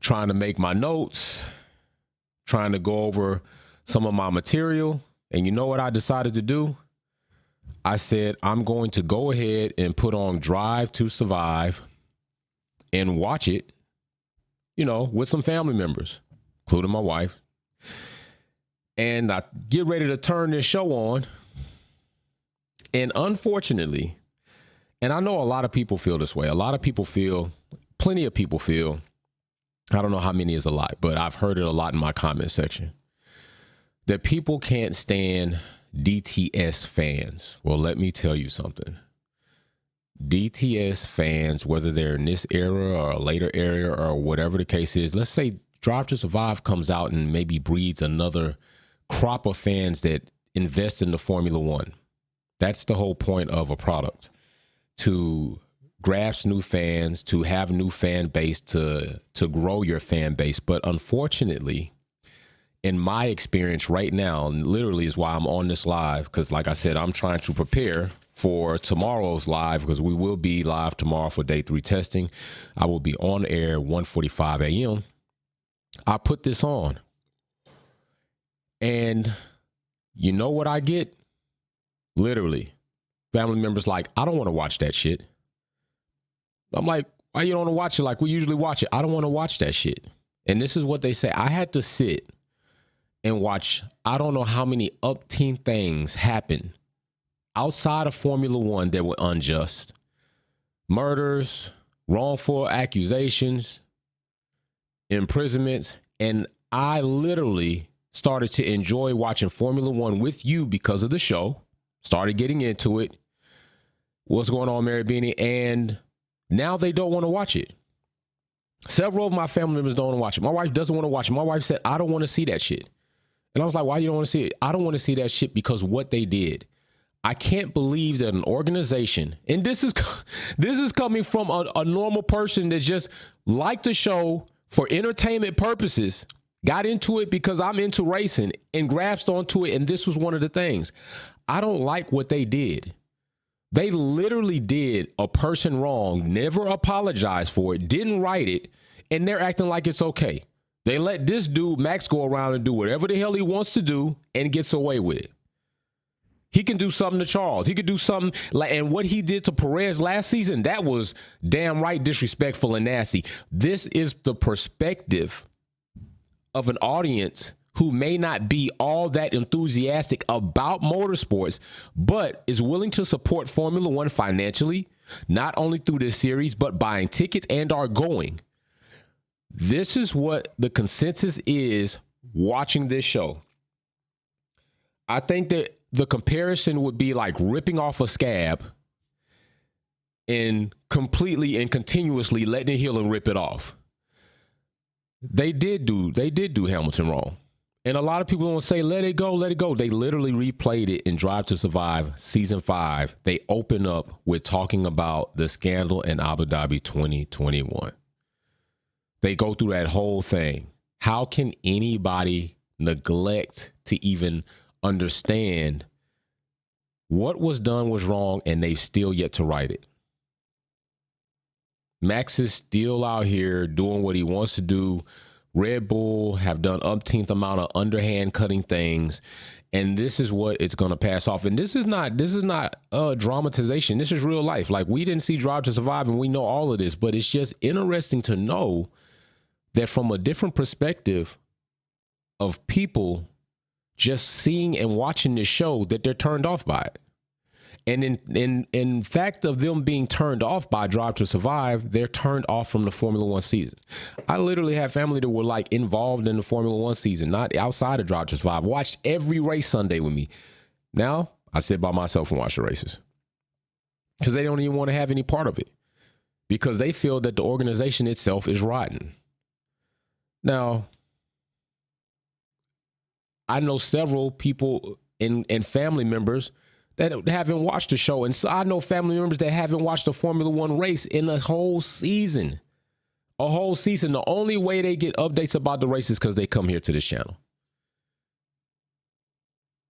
trying to make my notes, trying to go over some of my material. And you know what I decided to do? I said, I'm going to go ahead and put on Drive to Survive and watch it, with some family members, including my wife. And I get ready to turn this show on. And unfortunately, and I know a lot of people feel this way. Plenty of people feel, I don't know how many is a lot, but I've heard it a lot in my comment section, that people can't stand DTS fans. Well, let me tell you something. DTS fans, whether they're in this era or a later era or whatever the case is, let's say Drive to Survive comes out and maybe breeds another crop of fans that invest in the Formula One. That's the whole point of a product, to grasp new fans, to have new fan base, to grow your fan base. But unfortunately, in my experience right now, and literally is why I'm on this live, because like I said, I'm trying to prepare for tomorrow's live, because we will be live tomorrow for day 3 testing. I will be on air 1:45 a.m. I put this on, and you know what I get? Literally, family members like, I don't want to watch that shit. I'm like, why you don't want to watch it like we usually watch it? I don't want to watch that shit. And this is what they say. I had to sit and watch, I don't know how many upteen things happen outside of Formula One that were unjust. Murders, wrongful accusations, imprisonments. And I literally started to enjoy watching Formula One with you because of the show. Started getting into it. What's going on, Mary Beanie? And now they don't want to watch it. Several of my family members don't want to watch it. My wife doesn't want to watch it. My wife said, I don't want to see that shit. And I was like, why you don't want to see it? I don't want to see that shit because what they did. I can't believe that an organization, and this is coming from a normal person that just liked the show for entertainment purposes, got into it because I'm into racing and grasped onto it. And this was one of the things. I don't like what they did. They literally did a person wrong, never apologized for it, didn't write it, and they're acting like it's okay. They let this dude, Max, go around and do whatever the hell he wants to do and gets away with it. He can do something to Charles. He could do something like, and what he did to Perez last season, that was damn right disrespectful and nasty. This is the perspective of an audience who may not be all that enthusiastic about motorsports, but is willing to support Formula One financially, not only through this series, but buying tickets and are going. This is what the consensus is watching this show. I think that the comparison would be like ripping off a scab and completely and continuously letting it heal and rip it off. They did do Hamilton wrong. And a lot of people don't say, let it go, let it go. They literally replayed it in Drive to Survive season 5. They open up with talking about the scandal in Abu Dhabi 2021. They go through that whole thing. How can anybody neglect to even understand what was done was wrong and they've still yet to right it? Max is still out here doing what he wants to do. Red Bull have done umpteenth amount of underhand cutting things, and this is what it's going to pass off. And this is not dramatization. This is real life. Like, we didn't see Drive to Survive, and we know all of this, but it's just interesting to know that from a different perspective of people just seeing and watching this show, that they're turned off by it. And in fact of them being turned off by Drive to Survive, they're turned off from the Formula One season. I literally have family that were like involved in the Formula One season, not outside of Drive to Survive, watched every race Sunday with me. Now I sit by myself and watch the races because they don't even want to have any part of it because they feel that the organization itself is rotten. Now, I know several people and family members that haven't watched the show. And so I know family members that haven't watched a Formula One race in a whole season. A whole season. The only way they get updates about the race is because they come here to this channel.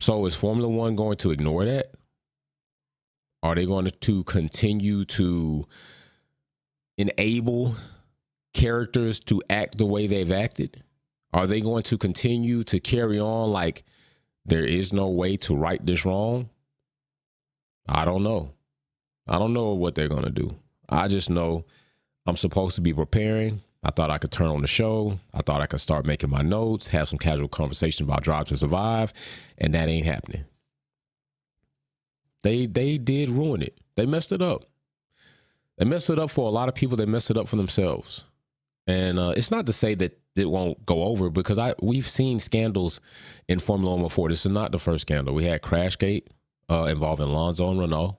So is Formula One going to ignore that? Are they going to continue to enable characters to act the way they've acted? Are they going to continue to carry on like there is no way to right this wrong? I don't know. I don't know what they're going to do. I just know I'm supposed to be preparing. I thought I could turn on the show. I thought I could start making my notes, have some casual conversation about Drive to Survive, and that ain't happening. They did ruin it. They messed it up. They messed it up for a lot of people. They messed it up for themselves. And it's not to say that it won't go over, because we've seen scandals in Formula One before. This is not the first scandal. We had Crashgate involving Alonso and Renault.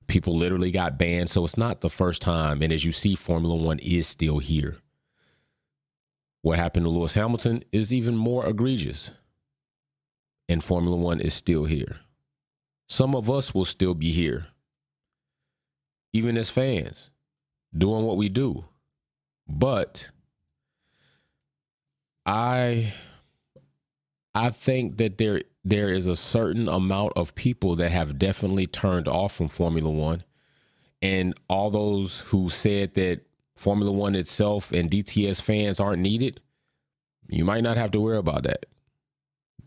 People literally got banned, so it's not the first time. And as you see, Formula One is still here. What happened to Lewis Hamilton is even more egregious, and Formula One is still here. Some of us will still be here, even as fans, doing what we do. But I think that there is a certain amount of people that have definitely turned off from Formula One. And all those who said that Formula One itself and DTS fans aren't needed, you might not have to worry about that.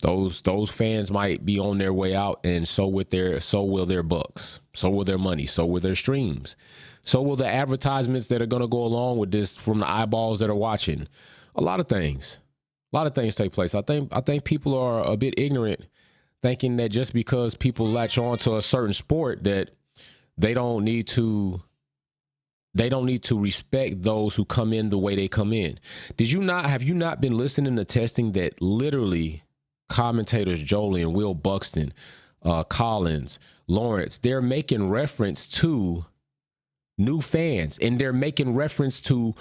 Those fans might be on their way out, and so will their bucks, so will their money, so will their streams, so will the advertisements that are going to go along with this from the eyeballs that are watching. A lot of things take place. I think people are a bit ignorant, thinking that just because people latch on to a certain sport that they don't need to respect those who come in the way they come in. Have you not been listening to testing that literally commentators Jolie and Will Buxton, Collins, Lawrence, they're making reference to new fans, and they're making reference to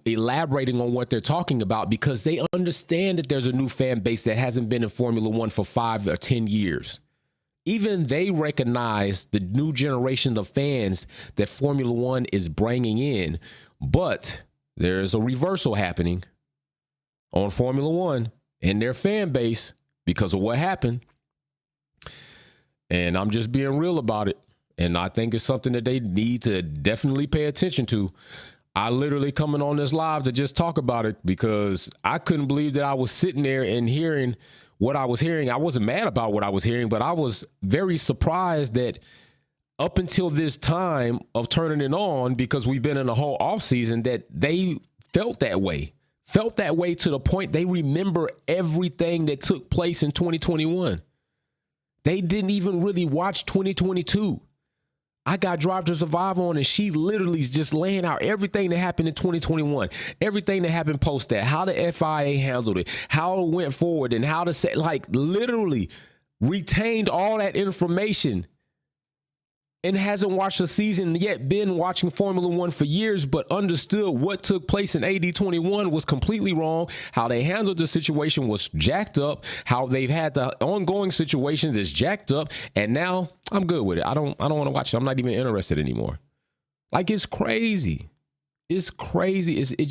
elaborating on what they're talking about, because they understand that there's a new fan base that hasn't been in Formula One for 5 or 10 years. Even they recognize the new generation of fans that Formula One is bringing in, but there's a reversal happening on Formula One and their fan base because of what happened. And I'm just being real about it. And I think it's something that they need to definitely pay attention to. I literally coming on this live to just talk about it because I couldn't believe that I was sitting there and hearing what I was hearing. I wasn't mad about what I was hearing, but I was very surprised that up until this time of turning it on, because we've been in a whole off season, that they felt that way to the point they remember everything that took place in 2021. They didn't even really watch 2022. I got Drive to Survive on, and she literally is just laying out everything that happened in 2021, everything that happened post that, how the FIA handled it, how it went forward, and how to say, like, literally retained all that information, and hasn't watched a season yet, been watching Formula One for years, but understood what took place in AD 21 was completely wrong. How they handled the situation was jacked up. How they've had the ongoing situations is jacked up. And now I'm good with it. I don't want to watch it. I'm not even interested anymore. Like, it's crazy. It's crazy. It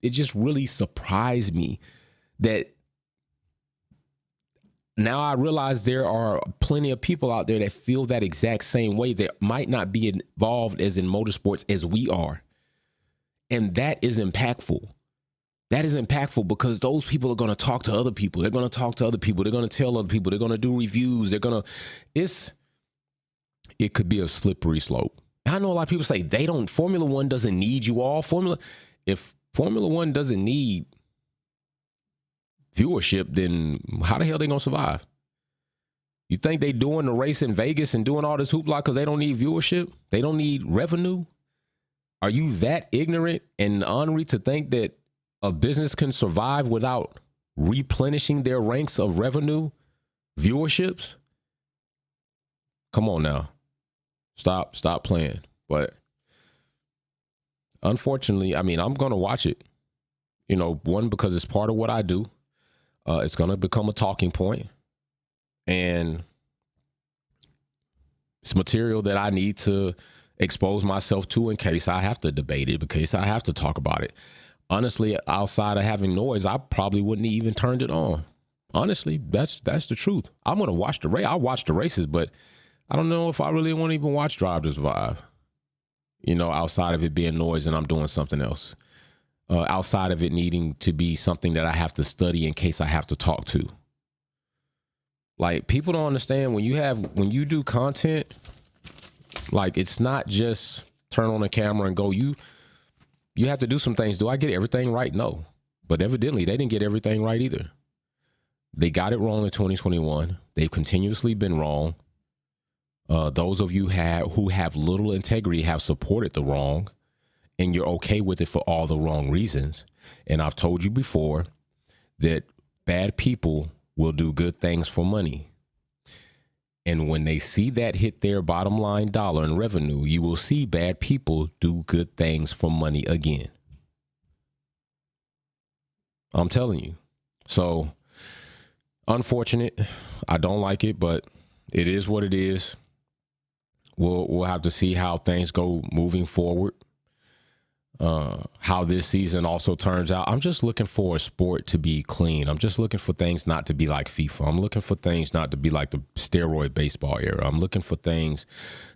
just really surprised me that now I realize there are plenty of people out there that feel that exact same way, that might not be involved as in motorsports as we are. And that is impactful. That is impactful because those people are going to talk to other people. They're going to talk to other people. They're going to tell other people. They're going to do reviews. It could be a slippery slope. I know a lot of people say Formula One doesn't need you all. If Formula One doesn't need viewership, then how the hell they gonna survive? You think they doing the race in Vegas and doing all this hoopla because they don't need viewership? They don't need revenue? Are you that ignorant and ornery to think that a business can survive without replenishing their ranks of revenue, viewerships? Come on now. Stop playing. But unfortunately, I mean, I'm gonna watch it. One, because it's part of what I do. It's going to become a talking point, and it's material that I need to expose myself to in case I have to debate it, in case I have to talk about it. Honestly, outside of having noise, I probably wouldn't even turned it on. Honestly, that's the truth. I'm going to watch the race. I'll watch the races, but I don't know if I really want to even watch Drive to Survive, outside of it being noise and I'm doing something else. outside of it needing to be something that I have to study in case I have to talk to. Like, people don't understand when you do content, like, it's not just turn on the camera and go. You have to do some things. Do I get everything right? No. But evidently they didn't get everything right either. They got it wrong in 2021. They've continuously been wrong. Those of you who have little integrity have supported the wrong, and you're okay with it for all the wrong reasons. And I've told you before that bad people will do good things for money. And when they see that hit their bottom line dollar in revenue, you will see bad people do good things for money again. I'm telling you. So, unfortunate. I don't like it, but it is what it is. We'll have to see how things go moving forward. How this season also turns out. I'm just looking for a sport to be clean. I'm just looking for things not to be like FIFA. I'm looking for things not to be like the steroid baseball era. I'm looking for things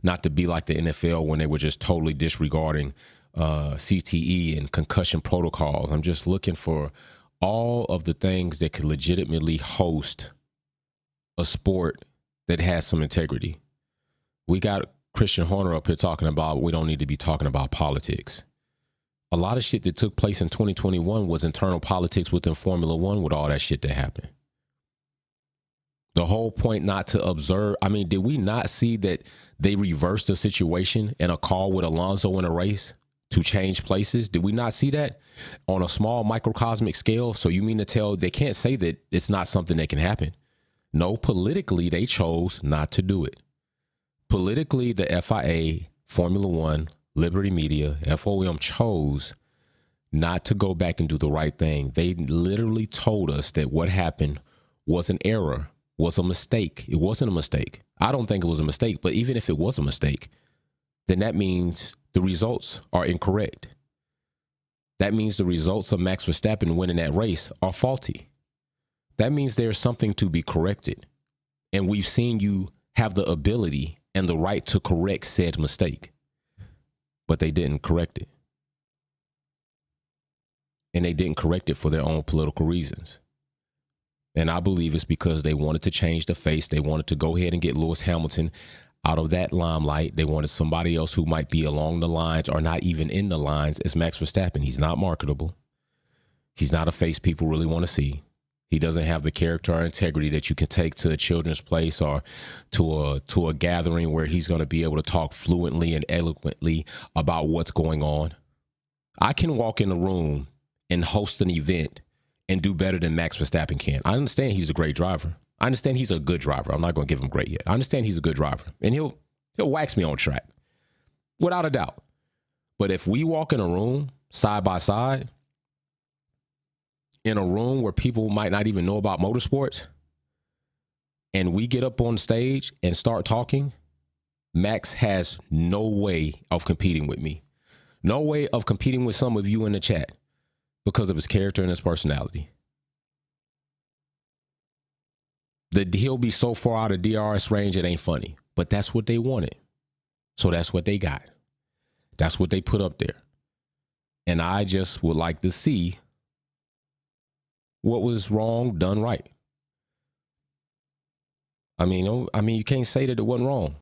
not to be like the NFL when they were just totally disregarding CTE and concussion protocols. I'm just looking for all of the things that could legitimately host a sport that has some integrity. We got Christian Horner up here talking about we don't need to be talking about politics. A lot of shit that took place in 2021 was internal politics within Formula One with all that shit that happened. The whole point not to observe. I mean, did we not see that they reversed the situation in a call with Alonso in a race to change places? Did we not see that on a small microcosmic scale? So you mean to tell they can't say that it's not something that can happen? No, politically, they chose not to do it. Politically, the FIA, Formula One, Liberty Media, FOM chose not to go back and do the right thing. They literally told us that what happened was an error, was a mistake. It wasn't a mistake. I don't think it was a mistake, but even if it was a mistake, then that means the results are incorrect. That means the results of Max Verstappen winning that race are faulty. That means there's something to be corrected. And we've seen you have the ability and the right to correct said mistake. But they didn't correct it. And they didn't correct it for their own political reasons. And I believe it's because they wanted to change the face. They wanted to go ahead and get Lewis Hamilton out of that limelight. They wanted somebody else who might be along the lines or not even in the lines as Max Verstappen. He's not marketable. He's not a face people really want to see. He doesn't have the character or integrity that you can take to a children's place or to a gathering where he's going to be able to talk fluently and eloquently about what's going on. I can walk in a room and host an event and do better than Max Verstappen can. I understand he's a great driver. I understand he's a good driver. I'm not going to give him great yet. I understand he's a good driver, and he'll wax me on track without a doubt. But if we walk in a room side by side, in a room where people might not even know about motorsports, and we get up on stage and start talking, Max has no way of competing with me. No way of competing with some of you in the chat because of his character and his personality. He'll be so far out of DRS range, it ain't funny. But that's what they wanted. So that's what they got. That's what they put up there. And I just would like to see what was wrong done right. I mean, you can't say that it wasn't wrong.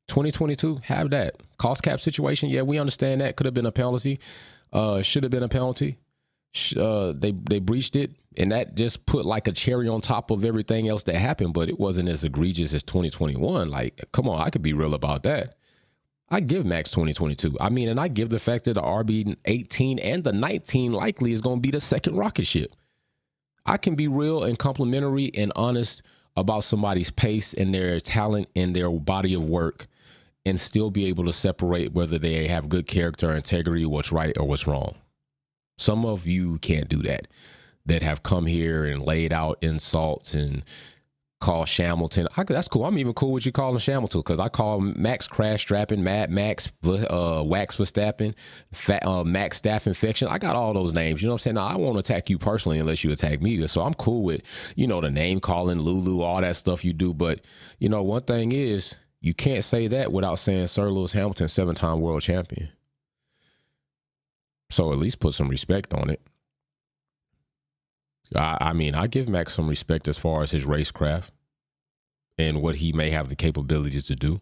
2022, have that. Cost cap situation, yeah, we understand that. Could have been a penalty. Should have been a penalty. They breached it, and that just put like a cherry on top of everything else that happened, but it wasn't as egregious as 2021. Like, come on, I could be real about that. I give Max 2022. I mean, and I give the fact that the RB18 and the 19 likely is going to be the second rocket ship. I can be real and complimentary and honest about somebody's pace and their talent and their body of work and still be able to separate whether they have good character or integrity, what's right or what's wrong. Some of you can't do that have come here and laid out insults and call Hamilton. That's cool. I'm even cool with you calling Hamilton because I call Max crash strapping, Mad Max, Wax Verstappen, Max staph infection. I got all those names. You know what I'm saying? Now, I won't attack you personally unless you attack me. So I'm cool with, the name calling, Lulu, all that stuff you do. But, one thing is you can't say that without saying Sir Lewis Hamilton, 7-time world champion. So at least put some respect on it. I mean, I give Max some respect as far as his racecraft and what he may have the capabilities to do.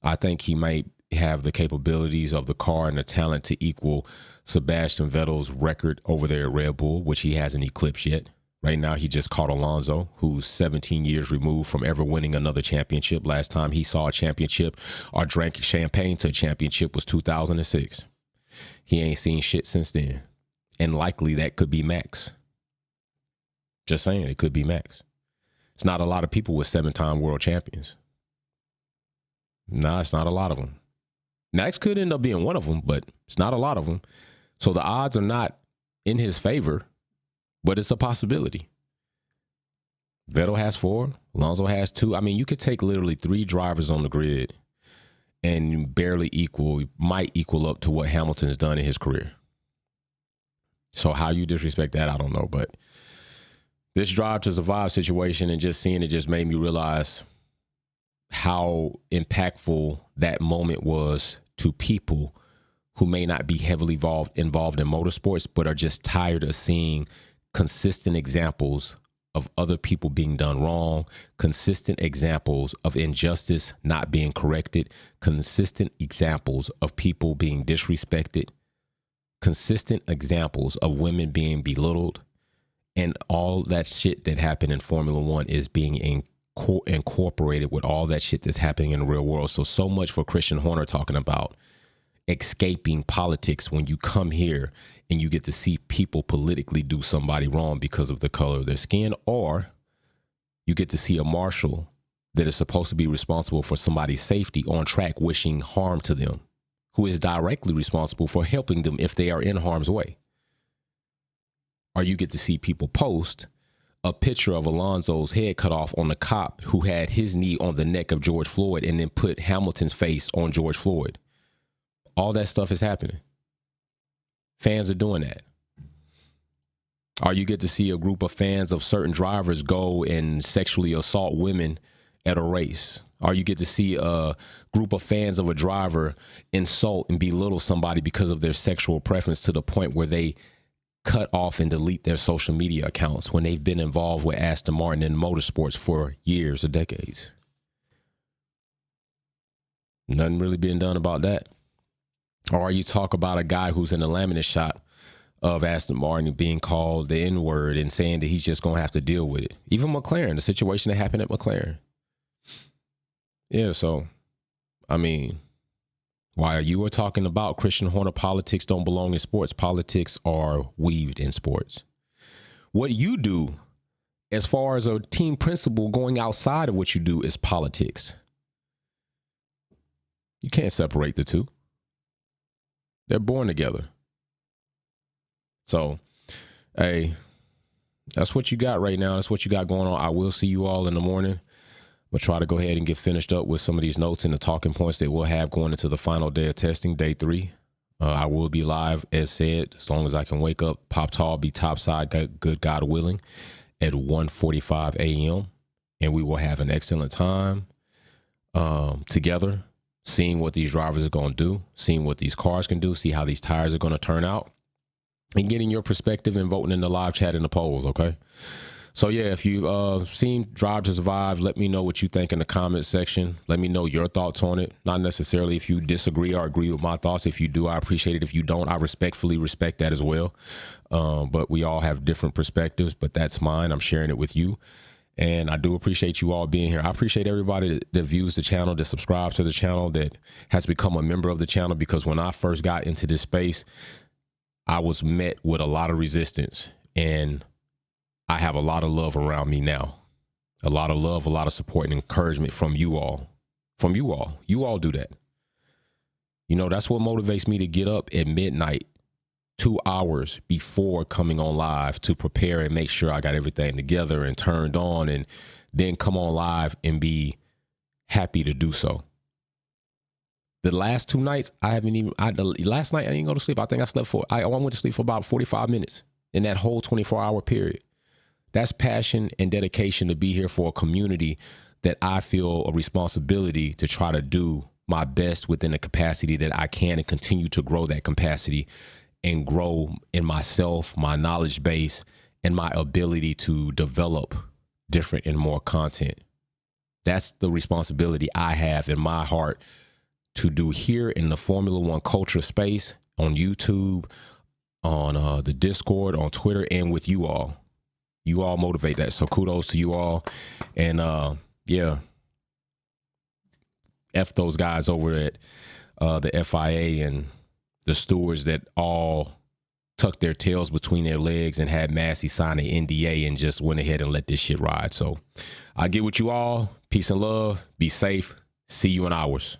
I think he might have the capabilities of the car and the talent to equal Sebastian Vettel's record over there at Red Bull, which he hasn't eclipsed yet. Right now, he just caught Alonso, who's 17 years removed from ever winning another championship. Last time he saw a championship or drank champagne to a championship was 2006. He ain't seen shit since then. And likely that could be Max. Just saying, it could be Max. It's not a lot of people with 7-time world champions. Nah, it's not a lot of them. Max could end up being one of them, but it's not a lot of them. So the odds are not in his favor, but it's a possibility. Vettel has 4. Alonso has 2. I mean, you could take literally 3 drivers on the grid and barely might equal up to what Hamilton's done in his career. So how you disrespect that, I don't know. But this Drive to Survive situation and just seeing it just made me realize how impactful that moment was to people who may not be heavily involved in motorsports, but are just tired of seeing consistent examples of other people being done wrong, consistent examples of injustice not being corrected, consistent examples of people being disrespected, consistent examples of women being belittled, and all that shit that happened in Formula One is being incorporated with all that shit that's happening in the real world. So much for Christian Horner talking about escaping politics when you come here and you get to see people politically do somebody wrong because of the color of their skin, or you get to see a marshal that is supposed to be responsible for somebody's safety on track wishing harm to them, who is directly responsible for helping them if they are in harm's way. Or you get to see people post a picture of Alonso's head cut off on the cop who had his knee on the neck of George Floyd and then put Hamilton's face on George Floyd. All that stuff is happening. Fans are doing that. Or you get to see a group of fans of certain drivers go and sexually assault women at a race. Or you get to see a group of fans of a driver insult and belittle somebody because of their sexual preference to the point where they cut off and delete their social media accounts when they've been involved with Aston Martin in motorsports for years or decades. Nothing really being done about that. Or you talk about a guy who's in a laminate shot of Aston Martin being called the N-word and saying that he's just going to have to deal with it. Even McLaren, the situation that happened at McLaren. Yeah, so, I mean, while you were talking about Christian Horner, politics don't belong in sports. Politics are weaved in sports. What you do as far as a team principal going outside of what you do is politics. You can't separate the two. They're born together. So, hey, that's what you got right now. That's what you got going on. I will see you all in the morning. We'll try to go ahead and get finished up with some of these notes and the talking points that we'll have going into the final day of testing, day 3. I will be live, as said, as long as I can wake up, pop tall, be topside, good God willing, at 1:45 a.m. And we will have an excellent time together, seeing what these drivers are going to do, seeing what these cars can do, see how these tires are going to turn out, and getting your perspective and voting in the live chat and the polls, okay? So, yeah, if you've seen Drive to Survive, let me know what you think in the comment section. Let me know your thoughts on it. Not necessarily if you disagree or agree with my thoughts. If you do, I appreciate it. If you don't, I respectfully respect that as well. But we all have different perspectives, but that's mine. I'm sharing it with you. And I do appreciate you all being here. I appreciate everybody that views the channel, that subscribes to the channel, that has become a member of the channel, because when I first got into this space, I was met with a lot of resistance, and I have a lot of love around me now. A lot of love, a lot of support and encouragement from you all. From you all. You all do that. You know, that's what motivates me to get up at midnight, 2 hours before coming on live, to prepare and make sure I got everything together and turned on, and then come on live and be happy to do so. The last 2 nights, last night I didn't go to sleep. I think I went to sleep for about 45 minutes in that whole 24-hour period. That's passion and dedication to be here for a community that I feel a responsibility to try to do my best within the capacity that I can, and continue to grow that capacity and grow in myself, my knowledge base, and my ability to develop different and more content. That's the responsibility I have in my heart to do here in the Formula One culture space, on YouTube, on the Discord, on Twitter, and with you all. You all motivate that. So kudos to you all. And yeah, F those guys over at the FIA and the stewards that all tucked their tails between their legs and had Massey sign an NDA and just went ahead and let this shit ride. So I get with you all. Peace and love. Be safe. See you in hours.